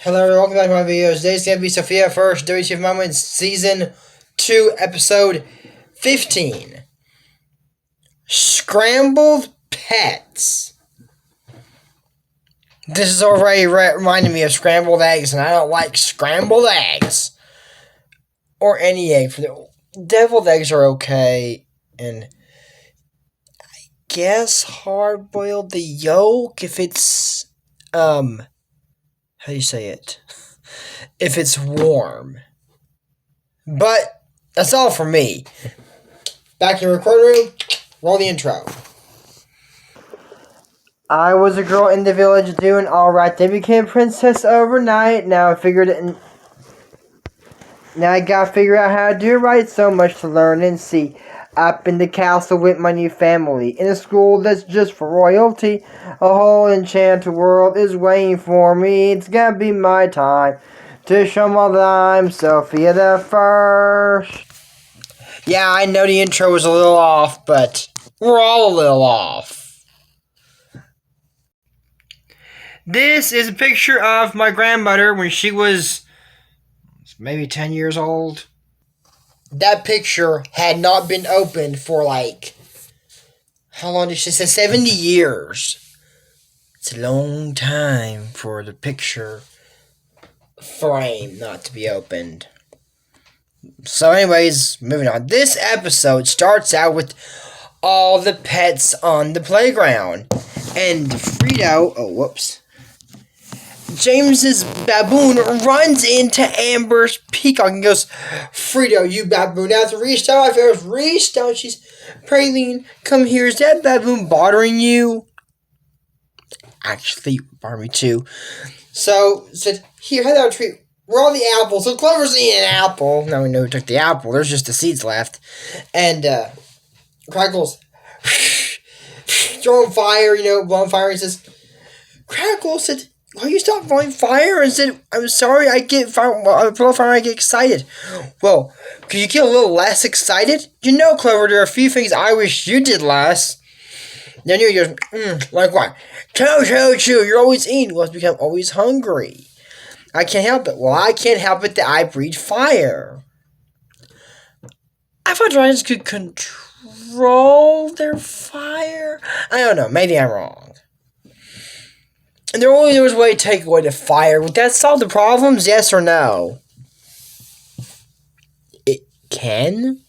Hello everyone, welcome back to my videos. Today's going to be Sofia First, WTF Moments, Season 2, Episode 15. Scrambled Pets. This is already reminding me of scrambled eggs, and I don't like scrambled eggs. Or any egg. Deviled eggs are okay, and I guess hard-boiled the yolk if it's, how do you say it? If it's warm. But that's all for me. Back in the recording room, roll the intro. I was a girl in the village doing alright. They became princess overnight. Now I gotta figure out how to do it right. So much to learn and see. Up in the castle with my new family. In a school that's just for royalty. A whole enchanted world is waiting for me. It's gonna be my time to show them all that I'm Sofia the First. Yeah, I know the intro was a little off, but we're all a little off. This is a picture of my grandmother when she was maybe 10 years old. That picture had not been opened for how long did she say? 70 years. It's a long time for the picture frame not to be opened. So anyways, moving on. This episode starts out with all the pets on the playground. And James's baboon runs into Amber's peacock and goes, Frito, you baboon. Now it's reached out. If it was reached out, she's Praline, come here. Is that baboon bothering you? Actually, bother me too. So, said, here, have that treat. We're on the apple. So Clover's eating an apple. Now we know who took the apple. There's just the seeds left. And, Crackles, throwing fire, blowing fire. He says, Crackles said, why you stop blowing fire? And said, I'm sorry, I get fire. I blow fire, I get excited. Well, could you get a little less excited? Clover, there are a few things I wish you did less. Then you goes, like what? Chew, you're always eating. Well, it's because I'm always hungry. I can't help it. Well, I can't help it that I breathe fire. I thought dragons could control their fire. I don't know. Maybe I'm wrong. And there was a way to take away the fire. Would that solve the problems? Yes or no? It can.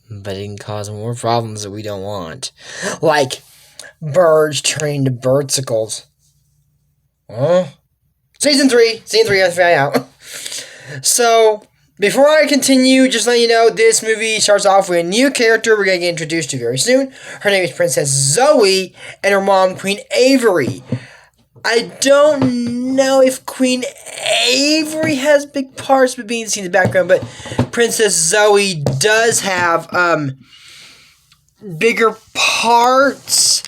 But it can cause more problems that we don't want. Like birds turning to birdsicles. Huh? Season 3, let's find out. So, before I continue, just let you know, this movie starts off with a new character we're going to get introduced to very soon. Her name is Princess Zoe, and her mom, Queen Avery. I don't know if Queen Avery has big parts, but being seen in the background, but Princess Zoe does have, bigger parts.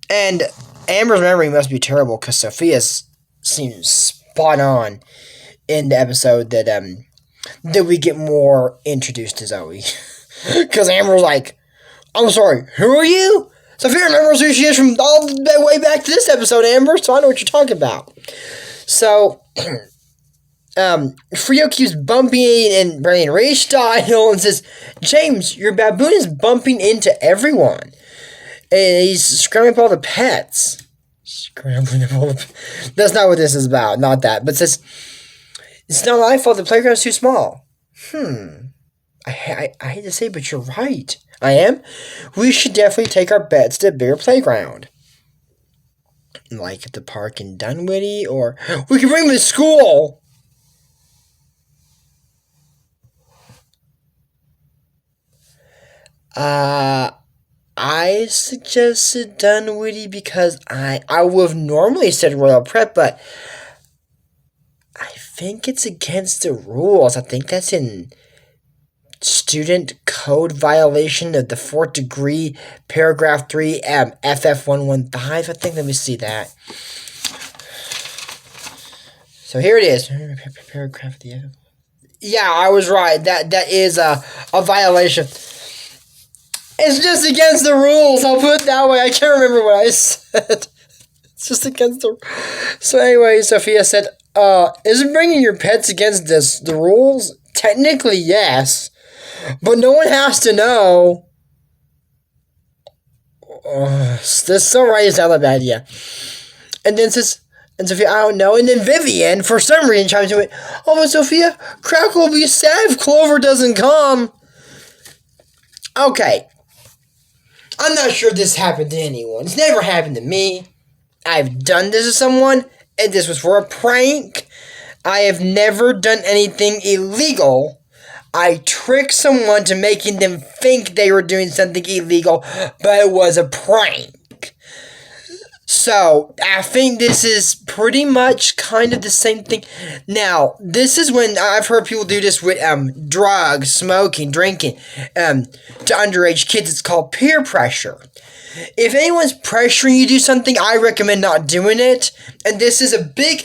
And Amber's memory must be terrible, because Sophia's seems spot on in the episode that we get more introduced to Zoe. Because Amber's like, I'm sorry, who are you? Sophia remembers who she is from all the way back to this episode, Amber, so I know what you're talking about. So, Frito keeps bumping and bringing rage style and says, James, your baboon is bumping into everyone. And he's scrambling up all the pets. That's not what this is about. Not that. But says, it's not my fault. The playground's too small. I hate to say it, but you're right. I am. We should definitely take our pets to a bigger playground. Like at the park in Dunwoody, or we can bring them to school. I suggested Dunwoody because I would have normally said Royal Prep, but I think it's against the rules. I think that's in student code violation of the 4th degree, paragraph 3, FF115. I think, let me see that. So here it is. Paragraph the. Yeah, I was right. That is a violation. It's just against the rules. I'll put it that way. I can't remember what I said. It's just against the... So anyway, Sofia said, isn't bringing your pets against the rules? Technically, yes. But no one has to know. This so right is not a bad idea. And then says, and Sofia, I don't know. And then Vivian, for some reason, chimes in. Oh, but Sofia, Crackle will be sad if Clover doesn't come. Okay. I'm not sure this happened to anyone. It's never happened to me. I've done this to someone, and this was for a prank. I have never done anything illegal. I tricked someone to making them think they were doing something illegal, but it was a prank. So, I think this is pretty much kind of the same thing. Now, this is when I've heard people do this with drugs, smoking, drinking, to underage kids. It's called peer pressure. If anyone's pressuring you to do something, I recommend not doing it. And this is a big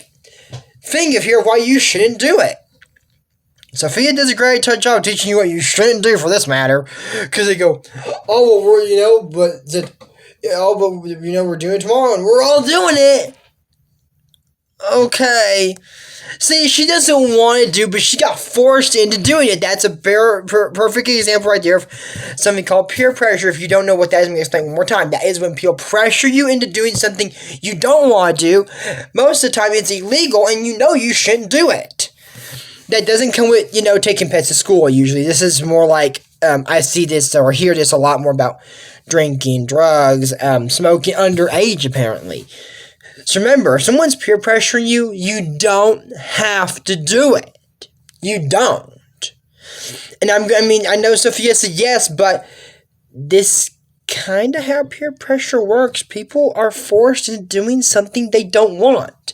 thing of here why you shouldn't do it. Sofia does a great job teaching you what you shouldn't do for this matter. Because they go, oh, well, we're doing it tomorrow and we're all doing it. Okay. See, she doesn't want to do, but she got forced into doing it. That's a perfect example right there of something called peer pressure. If you don't know what that is, let me explain one more time. That is when people pressure you into doing something you don't want to do. Most of the time, it's illegal, and you know you shouldn't do it. That doesn't come with, taking pets to school, usually. This is more like, I see this or hear this a lot more about drinking, drugs, smoking, underage, apparently. So remember, if someone's peer pressuring you, you don't have to do it. You don't. And I know Sofia said yes, but this kind of how peer pressure works. People are forced into doing something they don't want.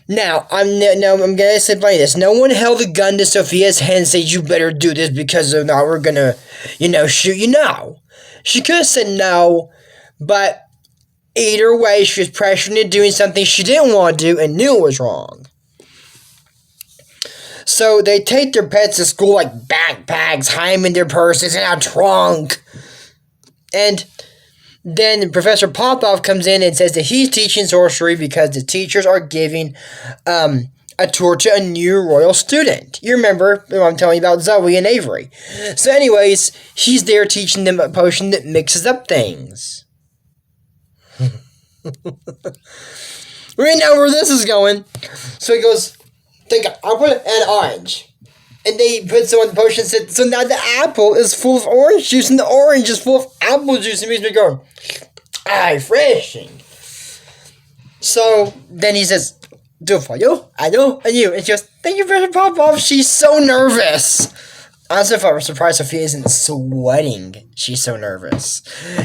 Now, I'm going to say this. No one held a gun to Sofia's head and said, you better do this because if not, we're going to, shoot you. No. She could have said no, but either way, she was pressured into doing something she didn't want to do and knew it was wrong. So they take their pets to school like backpacks, hide them in their purses, in a trunk. And then Professor Popoff comes in and says that he's teaching sorcery because the teachers are giving a tour to a new royal student. You remember what I'm telling you about Zoe and Avery. So anyways, he's there teaching them a potion that mixes up things. We know where this is going. So he goes, I'll put an orange. And they put some on the potion. So now the apple is full of orange juice, and the orange is full of apple juice. It makes me go, refreshing. So then he says, do it for you, I do, and you. And she goes, thank you, Professor Popoff. She's so nervous. Honestly, if I was surprised Sofia isn't sweating, she's so nervous.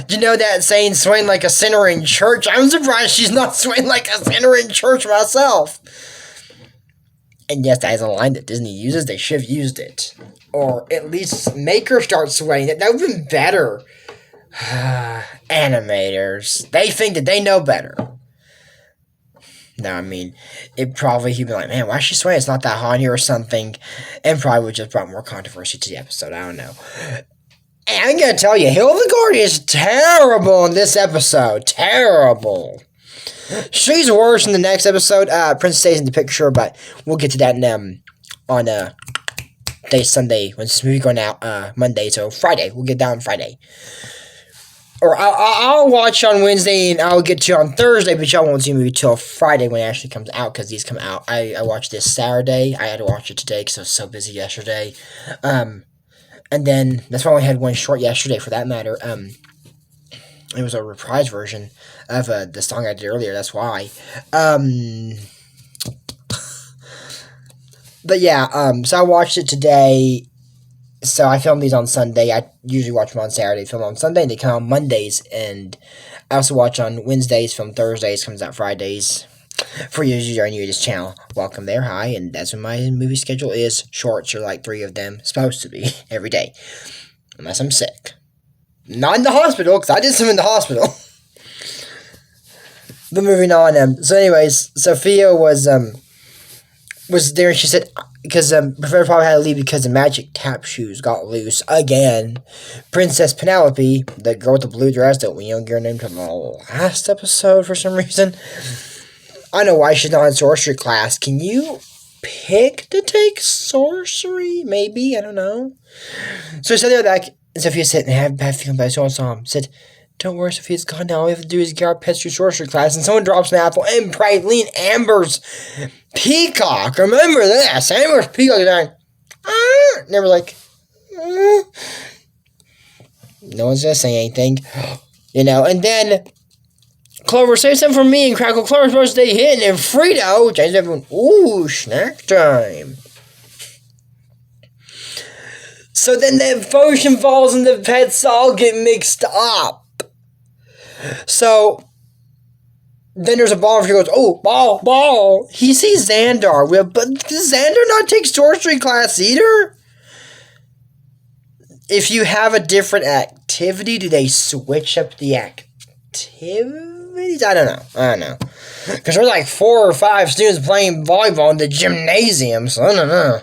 Do you know that saying, sweating like a sinner in church? I'm surprised she's not sweating like a sinner in church myself. And yes, that is a line that Disney uses. They should have used it. Or at least make her start sweating. That would have been better. Animators. They think that they know better. No, he'd be like, man, why is she sweating? It's not that hot here or something. And probably would just brought more controversy to the episode. I don't know. And I'm going to tell you, Hildegard is terrible in this episode. Terrible. She's worse in the next episode. Prince stays in the picture, but we'll get to that on Sunday, when this movie going out Monday, so Friday. We'll get down Friday. Or I'll watch on Wednesday, and I'll get to on Thursday, but y'all won't see the movie till Friday when it actually comes out, because these come out. I watched this Saturday. I had to watch it today because I was so busy yesterday. And then, that's why I only had one short yesterday, for that matter. It was a reprise version of the song I did earlier, that's why. But yeah, so I watched it today. So I filmed these on Sunday. I usually watch them on Saturday, film on Sunday, and they come out on Mondays. And I also watch on Wednesdays, film Thursdays, comes out Fridays. For you who are new to this channel, welcome there, hi. And that's when my movie schedule is. Shorts are like 3 of them, supposed to be, every day. Unless I'm sick. Not in the hospital, because I did some in the hospital. But moving on, so anyways, Sofia was there, and she said, because Professor probably had to leave because the magic tap shoes got loose again. Princess Penelope, the girl with the blue dress that we don't get her name till the last episode for some reason. I know why she's not in sorcery class. Can you pick to take sorcery? Maybe, I don't know. So sitting there back, and Sophia said, and I have a bad feeling, but I saw him. Said, don't worry, Sophia's gone now. All we have to do is get our pets through sorcery class. And someone drops an apple, and Praline Amber's peacock. Remember this. Amber's peacock is going, and they were like, no one's going to say anything. And then Clover, save some for me, and Crackle. Clover's birthday hit, and Frito changed everyone. Ooh, snack time. So then the potion falls and the pets all get mixed up. So then there's a ball and she goes, oh, ball. He sees Xandar. But does Xandar not take sorcery class either? If you have a different activity, do they switch up the activities? I don't know. Because there's like 4 or 5 students playing volleyball in the gymnasium, so I don't know.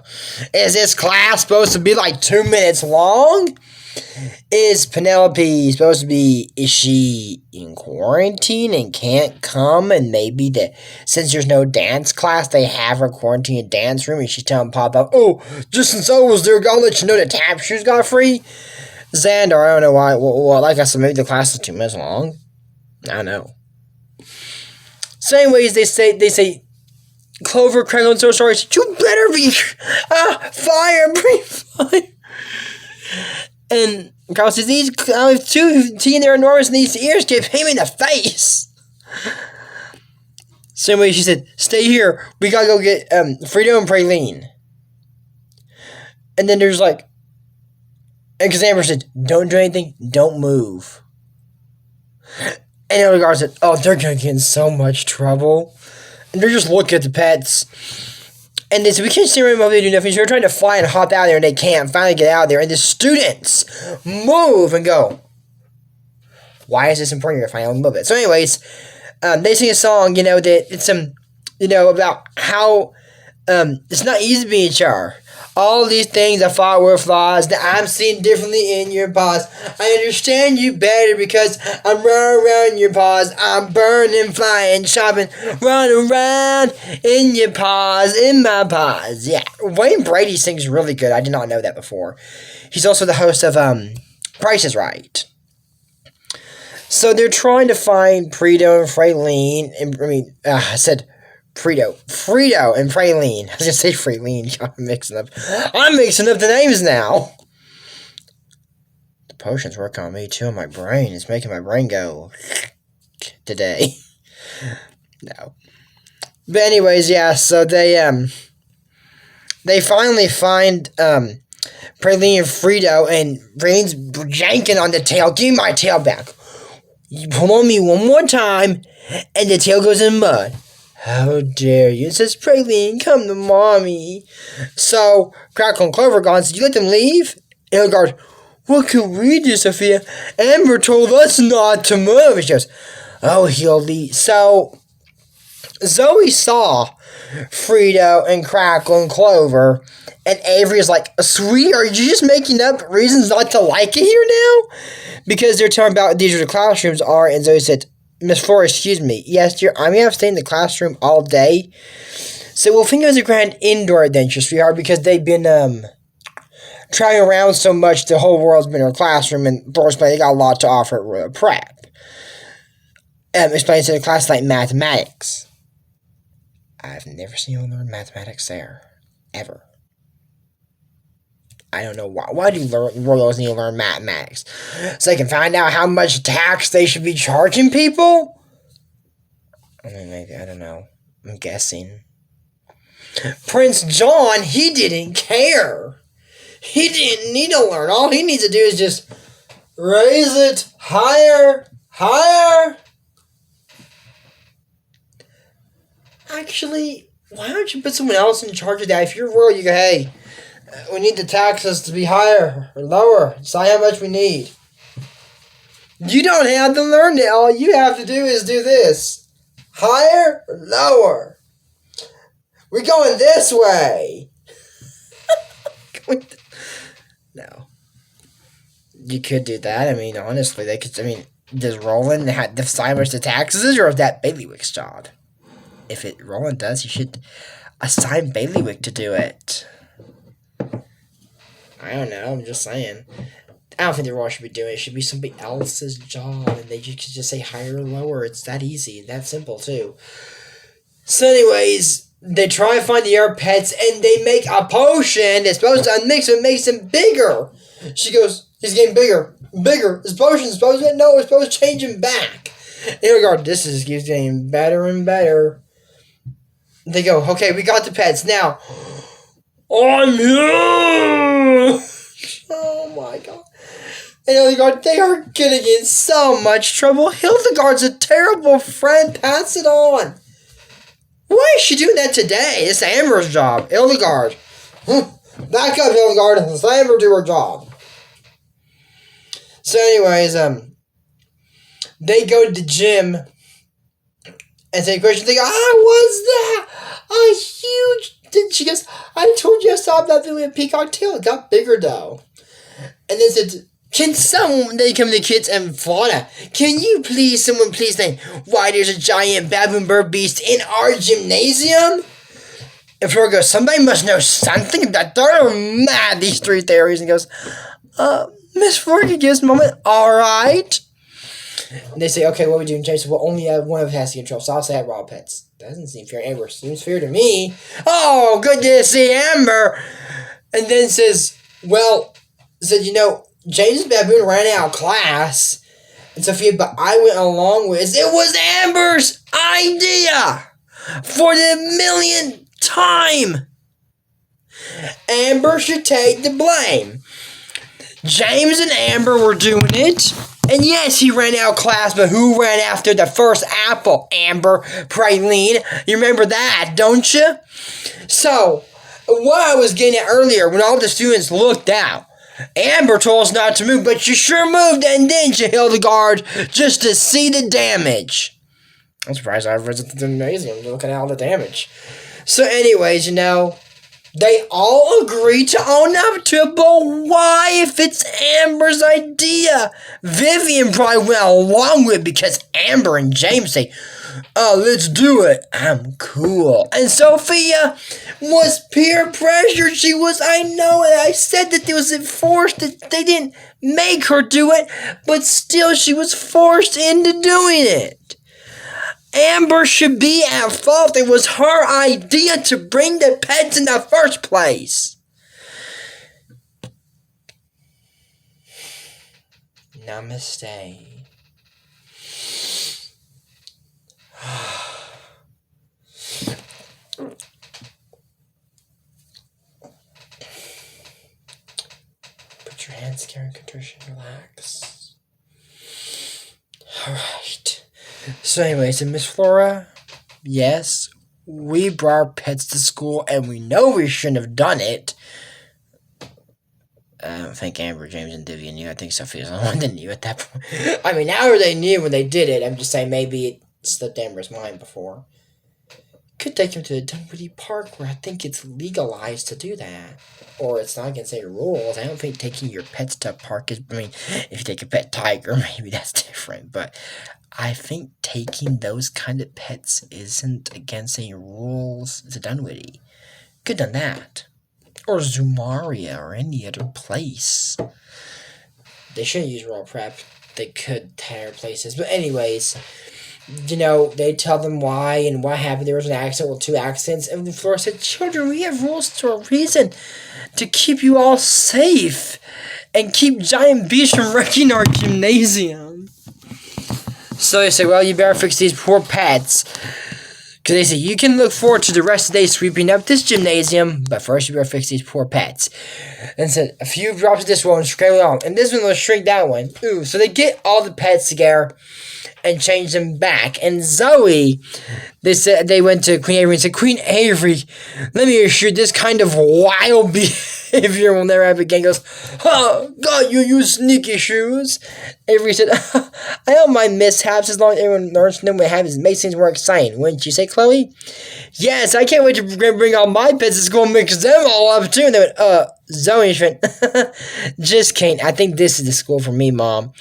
Is this class supposed to be like 2 minutes long? Is Penelope supposed to be, is she in quarantine and can't come? And maybe since there's no dance class, they have her quarantine dance room and she's telling Pop up, oh, just since I was there, I'll let you know the tap shoes got free. Xandar, I don't know why. Well, like I said, maybe the class is 2 minutes long. I don't know. So anyways, they say, Clover, Crackle, and so sorry. You better be, fire, breathe fire. And Carl says, these 2 teen, they're enormous, and these ears get him in the face. So anyway, she said, stay here. We gotta go get Frito and Praline. And then there's like, because Amber said, don't do anything, don't move. And the other guard said, oh, they're going to get in so much trouble. And they're just looking at the pets. And they said, we can't stay around while they do nothing. So they're trying to fly and hop out of there, and they can't finally get out of there. And the students move and go, why is this important? You're finally move it. So anyways, they sing a song, that it's, about how it's not easy to be in HR. All these things I thought were flaws that I'm seeing differently in your paws. I understand you better because I'm running around your paws. I'm burning, flying, shopping, running around in your paws, in my paws. Yeah, Wayne Brady sings really good. I did not know that before. He's also the host of Price is Right. So they're trying to find Frito and Praline, I said Frito and Praline. I was going to say Praline. I'm mixing up the names now. The potion's working on me too in my brain. It's making my brain go today. No. But anyways, yeah, so they finally find Praline and Frito, and Praline's janking on the tail. Give me my tail back. You pull on me one more time, and the tail goes in mud. How dare you? It says, Praline, come to mommy. So, Crackle and Clover gone. Did you let them leave? And the guard, what can we do, Sophia? Amber told us not to move. And she goes, oh, he'll leave. So, Zoe saw Frito and Crackle and Clover, and Avery's like, sweetie, are you just making up reasons not to like it here now? Because they're talking about these are the classrooms are, and Zoe said, Miss Flores, excuse me. Yes, dear, I'm going to have to stay in the classroom all day. So we'll think it was a grand indoor adventure, sweetheart, because they've been traveling around so much, the whole world's been in her classroom, and Flores, they got a lot to offer at prep. Explains to the class like mathematics. I've never seen you learn mathematics there. Ever. I don't know why. Why do royals need to learn mathematics? So they can find out how much tax they should be charging people? Maybe, I don't know. I'm guessing. Prince John, he didn't care. He didn't need to learn. All he needs to do is just raise it higher, higher. Actually, why don't you put someone else in charge of that? If you're royal, you go, hey, we need the taxes to be higher or lower. Decide how much we need. You don't have to learn it. All you have to do is do this. Higher or lower. We're going this way. No. You could do that. I mean, honestly, they could. I mean, does Roland have the assignments to taxes, or is that Bailiwick's job? If Roland does, he should assign Bailiwick to do it. I don't know. I'm just saying. I don't think the Royal should be doing it. It should be somebody else's job, and they could just say higher or lower. It's that easy, that simple too. So, anyways, they try to find the air pets, and they make a potion that's supposed to unmix it, makes him bigger. She goes, he's getting bigger. This potion is supposed to, no, it's supposed to change him back. In regard, this keeps getting better and better. They go, okay, we got the pets. Now, I'm here! Oh my god. And Hildegard, they are getting in so much trouble. Hildegard's a terrible friend. Pass it on. Why is she doing that today? It's Amber's job. Hildegard. Back up, Hildegard. Let Amber do her job. So anyways, they go to the gym and say questions. They go, was that a huge... She goes, I told you I saw that thing with a peacock tail. It got bigger though. And then said, can someone, they come to the kids and Flora, can you please, someone please say why there's a giant baboon bird beast in our gymnasium? And Flora goes, somebody must know something about that. They're mad, these three theories. And goes, Miss Flora gives a moment, alright. And they say, okay, what are we doing, James? Well, only one of us has to control, so I'll say raw pets. That doesn't seem fair. Amber seems fair to me. Oh, good to see Amber. And then says, James Baboon ran out of class. And Sophia, but I went along with it. It was Amber's idea for the millionth time. Amber should take the blame. James and Amber were doing it. And yes, he ran out of class, but who ran after the first apple? Amber, Praline. You remember that, don't you? So, what I was getting at earlier, when all the students looked out, Amber told us not to move, but you sure moved, and didn't you, Hildegard, just to see the damage. I'm surprised I visited the gymnasium looking at all the damage. So anyways, they all agree to own up to it, but why if it's Amber's idea? Vivian probably went along with it because Amber and James say, let's do it. I'm cool. And Sophia was peer pressured. She was, I know it. I said that it was enforced, that they didn't make her do it, but still she was forced into doing it. Amber should be at fault. It was her idea to bring the pets in the first place. Namaste. Put your hands together in contrition. Relax. Alright. So anyways, Miss Flora, yes, we brought our pets to school, and we know we shouldn't have done it. I don't think Amber, James, and Vivian knew. I think Sophia's the one that knew at that point. I mean, now they knew when they did it. I'm just saying maybe it slipped Amber's mind before. Could take him to the Dunwoody Park, where I think it's legalized to do that. Or it's not against any rules. I don't think taking your pets to a park is... I mean, if you take a pet tiger, maybe that's different, but... I think taking those kind of pets isn't against any rules to Dunwoody. Could have done that. Or Zumaria or any other place. They shouldn't use Royal Prep. They could tear places. But anyways, they tell them why and what happened. There was an accident, 2 accidents. And Flora said, children, we have rules for a reason. To keep you all safe. And keep giant beasts from wrecking our gymnasium. So they say, well, you better fix these poor pets. Because they say, you can look forward to the rest of the day sweeping up this gymnasium, but first you better fix these poor pets. And said, a few drops of this one, scramble on. And this one will shrink that one. Ooh, so they get all the pets together and change them back. And Zoe, they said they went to Queen Avery and said, Queen Avery, let me assure you, this kind of wild beast Avery will never have again. Goes, oh, God, you sneaky shoes. Avery said, I don't mind mishaps as long as everyone learns to know what happens. It makes things more exciting. Wouldn't you say, Chloe? Yes, I can't wait to bring all my pets to school and mix them all up too. And they went, Zoe went, just kidding. I think this is the school for me, Mom.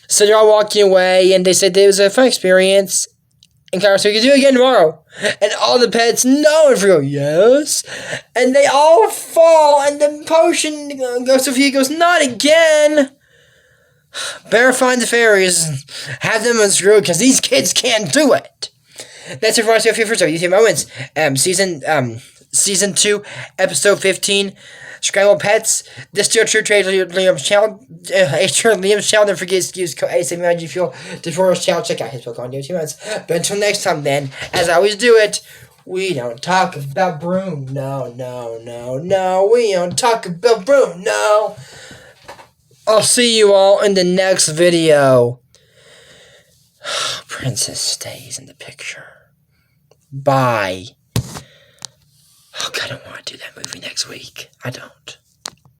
So they're all walking away, and they said it was a fun experience. And Kyra said, you can do it again tomorrow. And all the pets know and go, yes. And they all fall, and the potion goes, Sofia goes, not again. Better find the fairies and have them unscrewed, because these kids can't do it. That's it for us, Sofia, for WTF Moments. Season 2, episode 15. Scrambled Pets. This still true trade Liam's channel. Liam's channel. Don't forget to use code ASMRGFuel to for his channel. Check out his book on WTF Moments. But until next time, then, as I always do it, we don't talk about broom. No. We don't talk about broom. No. I'll see you all in the next video. Princess stays in the picture. Bye. Oh, God, I don't want to do that movie next week. I don't.